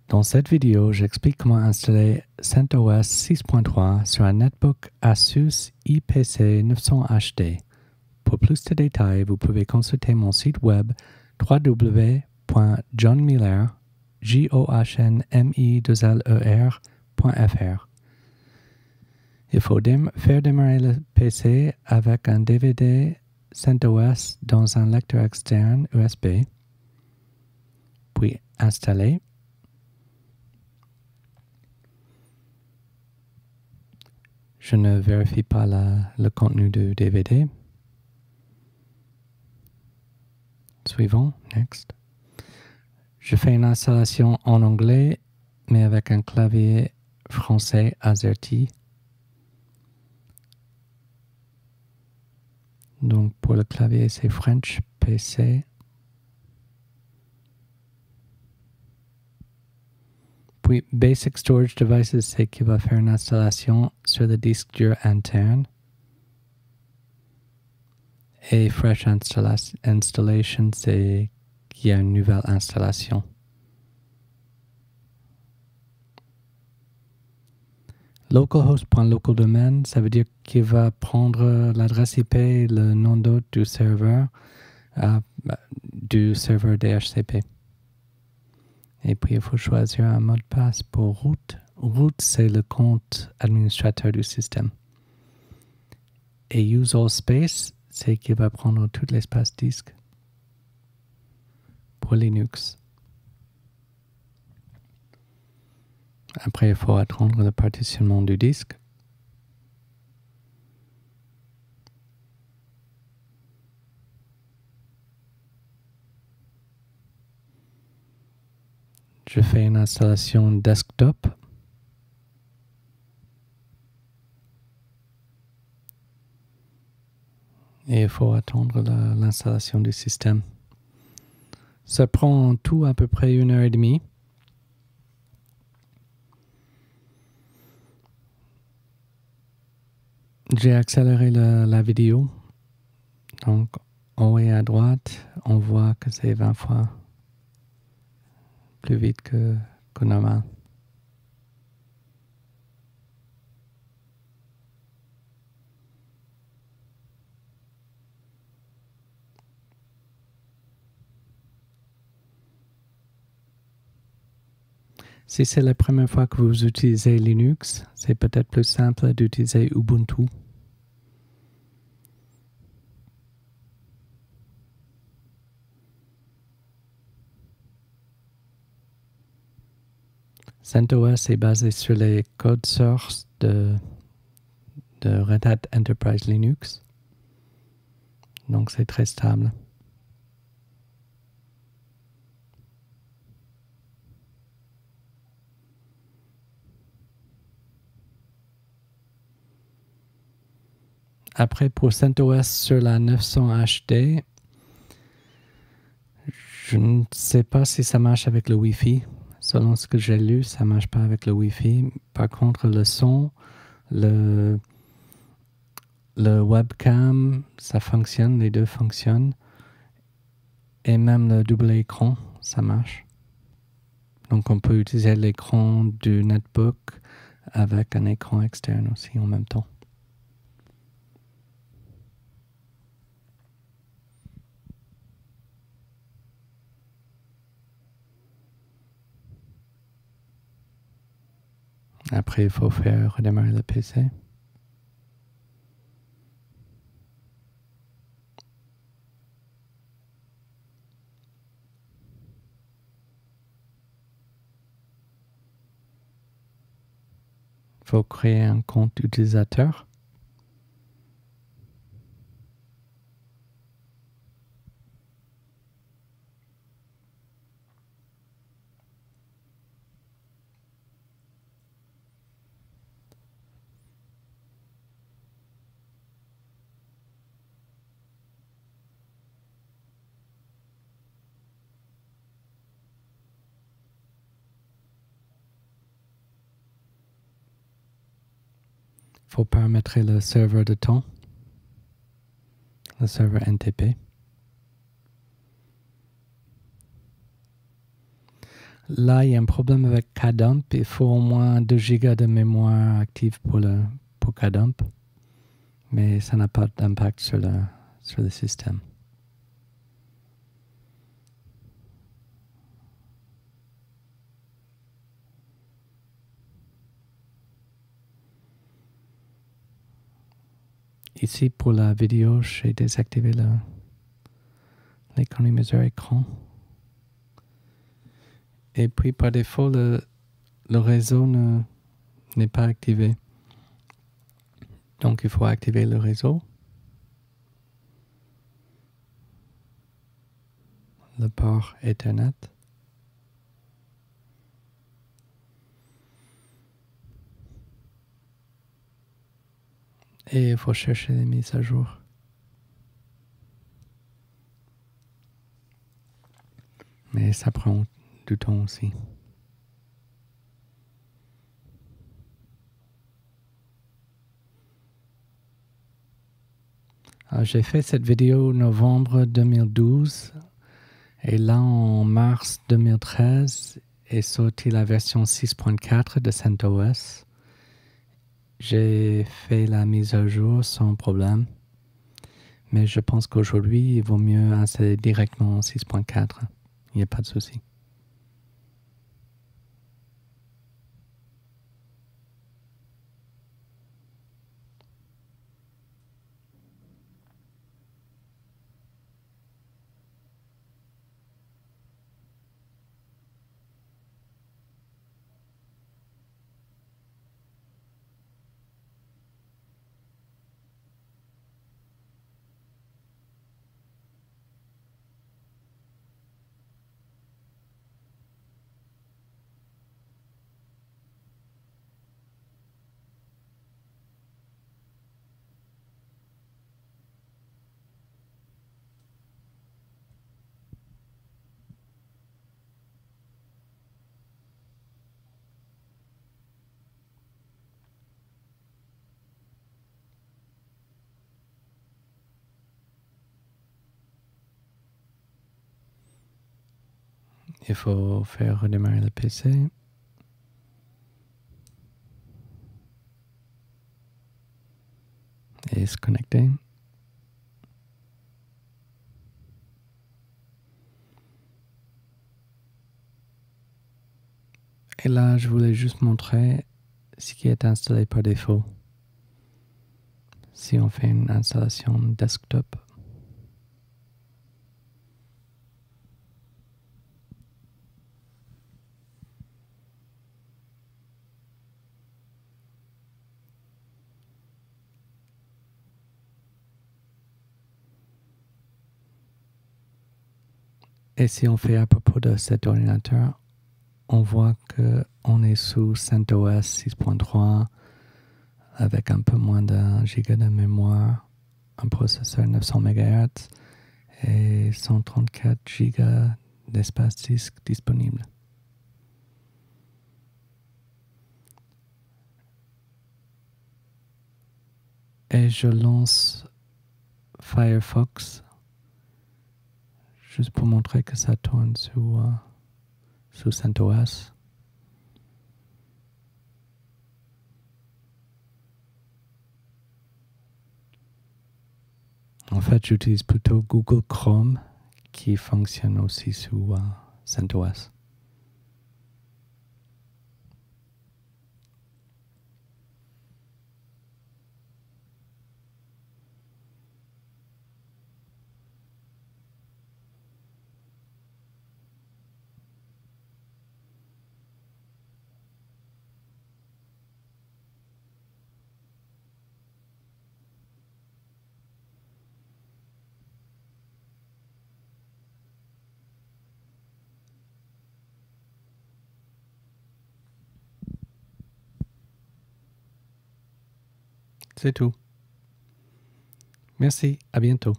Dans cette vidéo, j'explique comment installer CentOS 6.3 sur un netbook Asus IPC 900HD. Pour plus de détails, vous pouvez consulter mon site web www.johnmiller.fr. Il faut faire démarrer le PC avec un DVD CentOS dans un lecteur externe USB, puis installer. Je ne vérifie pas le contenu du DVD. Suivant, next. Je fais une installation en anglais, mais avec un clavier français AZERTY. Donc pour le clavier, c'est French PC. Puis Basic Storage Devices, c'est qui va faire une installation sur le disque dur interne. Et Fresh Installation, c'est qu'il y a une nouvelle installation. Localhost.localdomain, ça veut dire qu'il va prendre l'adresse IP, le nom d'hôte du serveur DHCP. Et puis, il faut choisir un mot de passe pour root. Root, c'est le compte administrateur du système. Et Use All Space, c'est qu'il va prendre tout l'espace disque pour Linux. Après, il faut attendre le partitionnement du disque. Je fais une installation desktop. Et il faut attendre l'installation du système. Ça prend tout à peu près 1h30. J'ai accéléré la vidéo. Donc, en haut et à droite, on voit que c'est 20 fois plus vite que normal. Si c'est la première fois que vous utilisez Linux, c'est peut-être plus simple d'utiliser Ubuntu. CentOS est basé sur les codes source de Red Hat Enterprise Linux. Donc c'est très stable. Après, pour CentOS sur la 900 HD, je ne sais pas si ça marche avec le Wi-Fi. Selon ce que j'ai lu, ça ne marche pas avec le Wi-Fi. Par contre, le son, le webcam, ça fonctionne, les deux fonctionnent. Et même le double écran, ça marche. Donc on peut utiliser l'écran du netbook avec un écran externe aussi en même temps. Après, il faut faire redémarrer le PC. Il faut créer un compte utilisateur. Il faut paramétrer le serveur de temps, le serveur NTP. Là, il y a un problème avec KDump. Il faut au moins 2 Go de mémoire active pour KDump. Mais ça n'a pas d'impact sur le système. Ici, pour la vidéo, j'ai désactivé l'économiseur écran. Et puis, par défaut, le réseau n'est pas activé. Donc, il faut activer le réseau. Le port Ethernet. Et il faut chercher les mises à jour. Mais ça prend du temps aussi. J'ai fait cette vidéo en novembre 2012 et là en mars 2013 est sortie la version 6.4 de CentOS. J'ai fait la mise à jour sans problème, mais je pense qu'aujourd'hui il vaut mieux installer directement 6.4. Il n'y a pas de souci. Il faut faire redémarrer le PC. Et se connecter. Et là, je voulais juste montrer ce qui est installé par défaut. Si on fait une installation desktop. Et si on fait à propos de cet ordinateur, on voit qu'on est sous CentOS 6.3 avec un peu moins d'1 giga de mémoire, un processeur 900 MHz et 134 gigas d'espace disque disponible. Et je lance Firefox juste pour montrer que ça tourne sous CentOS. En fait, j'utilise plutôt Google Chrome qui fonctionne aussi sous CentOS. C'est tout. Merci, à bientôt.